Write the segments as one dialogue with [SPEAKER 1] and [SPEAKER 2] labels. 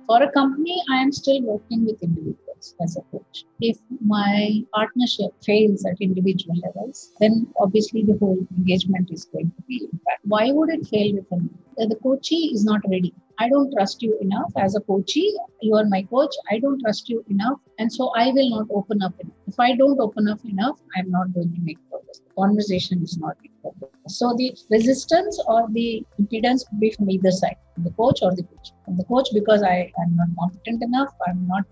[SPEAKER 1] For a company, I am still working with individuals as a coach. If my partnership fails at individual levels, then obviously the whole engagement is going to be impacted. Why would it fail with me? The coachee is not ready. I don't trust you enough as a coachee. You are my coach. I don't trust you enough. And so I will not open up enough. If I don't open up enough, I'm not going to make progress. The conversation is not make progress. So the resistance or the impedance could be from either side, the coach or the coach. From the coach, because I am not competent enough, I'm not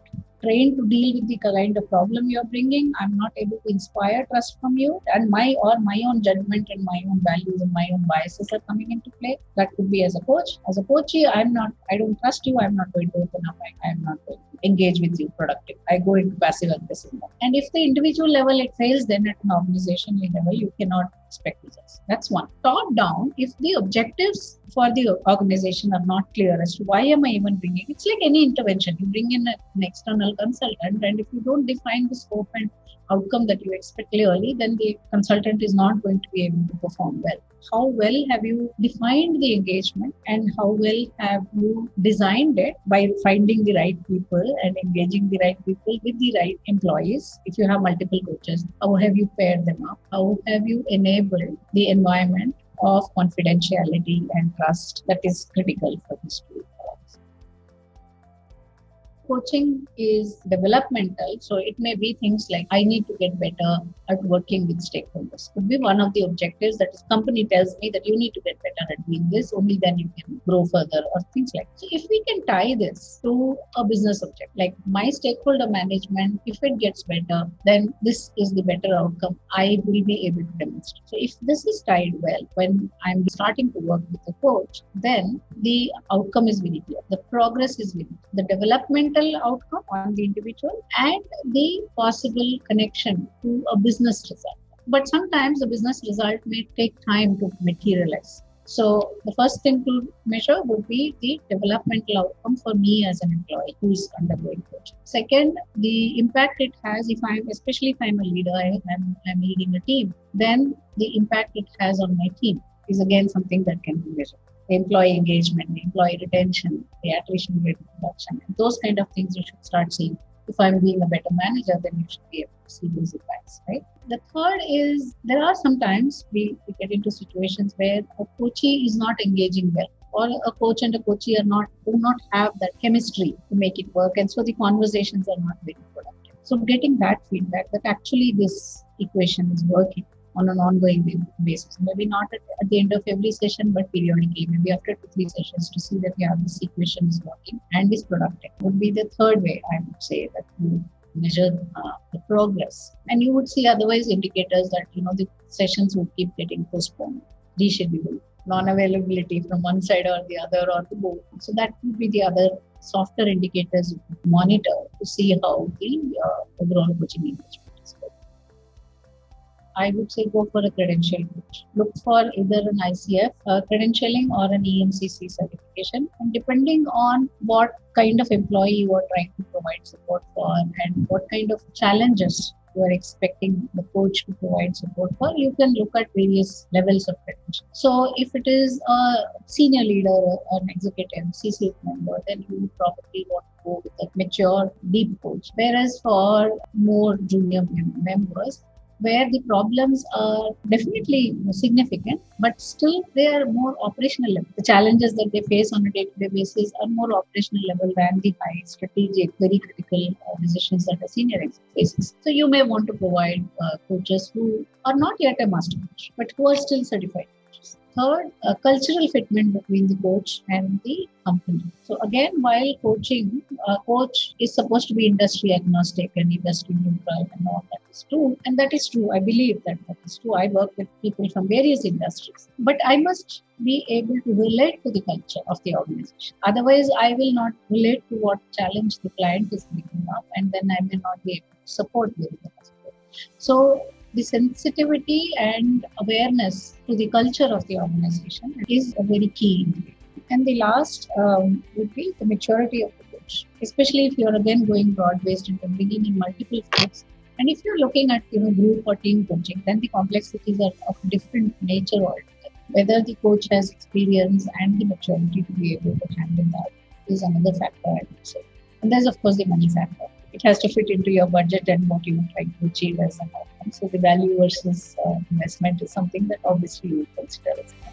[SPEAKER 1] trained to deal with the kind of problem you're bringing. I'm not able to inspire trust from you, and my own judgment and my own values and my own biases are coming into play. That could be as a coach. As a coachee, I don't trust you. I'm not going to open up. I'm not going to engage with you productive. I go into passive aggressive mode. And if the individual level it fails, then at an organizational level, you cannot expect results. That's one. Top down, if the objectives for the organization are not clear as to why am I even bringing, it's like any intervention. You bring in an external consultant, and if you don't define the scope and outcome that you expect clearly, then the consultant is not going to be able to perform well. How well have you defined the engagement, and how well have you designed it by finding the right people and engaging the right people with the right employees? If you have multiple coaches, how have you paired them up? How have you enabled the environment of confidentiality and trust that is critical for this tool? Coaching is developmental, so it may be things like I need to get better at working with stakeholders. Could be one of the objectives that is company tells me that you need to get better at doing this, only then you can grow further, or things like that. So if we can tie this to a business object, like my stakeholder management, if it gets better, then this is the better outcome I will be able to demonstrate. So if this is tied well, when I'm starting to work with a coach, then the outcome is very clear. The progress is very clear. The developmental outcome on the individual and the possible connection to a business result. But sometimes the business result may take time to materialize. So the first thing to measure would be the developmental outcome for me as an employee who is undergoing coaching. Second, the impact it has especially if I'm a leader, I'm leading a team, then the impact it has on my team is again something that can be measured. The employee engagement, the employee retention, the attrition rate reduction, and those kind of things you should start seeing. If I'm being a better manager, then you should be able to see those impacts, right? The third is there are sometimes we get into situations where a coachee is not engaging well, or a coach and a coachee do not have that chemistry to make it work, and so the conversations are not very productive. So getting that feedback that actually this equation is working on an ongoing basis. Maybe not at the end of every session, but periodically, maybe after 2-3 sessions, to see that this equation is working and is productive would be the third way I would say that you measure the progress. And you would see otherwise indicators that the sessions would keep getting postponed, rescheduled, non-availability from one side or the other or the both. So that would be the other softer indicators you could monitor to see how the overall coaching engagement is going. I would say go for a credential coach. Look for either an ICF credentialing or an EMCC certification. And depending on what kind of employee you are trying to provide support for and what kind of challenges you are expecting the coach to provide support for, you can look at various levels of credential. So if it is a senior leader or an executive C-suite member, then you would probably want to go with a mature, deep coach. Whereas for more junior members, where the problems are definitely significant, but still they are more operational level. The challenges that they face on a day-to-day basis are more operational level than the high strategic, very critical decisions that a senior exec faces. So you may want to provide coaches who are not yet a master coach, but who are still certified coaches. Third, cultural fitment between the coach and the company. So again, while coaching, a coach is supposed to be industry agnostic and industry neutral and all that is true. And that is true. I believe that is true. I work with people from various industries. But I must be able to relate to the culture of the organization. Otherwise, I will not relate to what challenge the client is bringing up, and then I may not be able to support very well. So the sensitivity and awareness to the culture of the organization is a very key ingredient. And the last would be the maturity of the coach, especially if you're again going broad-based and bringing in multiple folks. And if you're looking at group or team coaching, then the complexities are of different nature altogether. Whether the coach has experience and the maturity to be able to handle that is another factor, I would say. And there's, of course, the money factor. It has to fit into your budget and what you are trying to achieve as an outcome. So the value versus investment is something that obviously you would consider as well.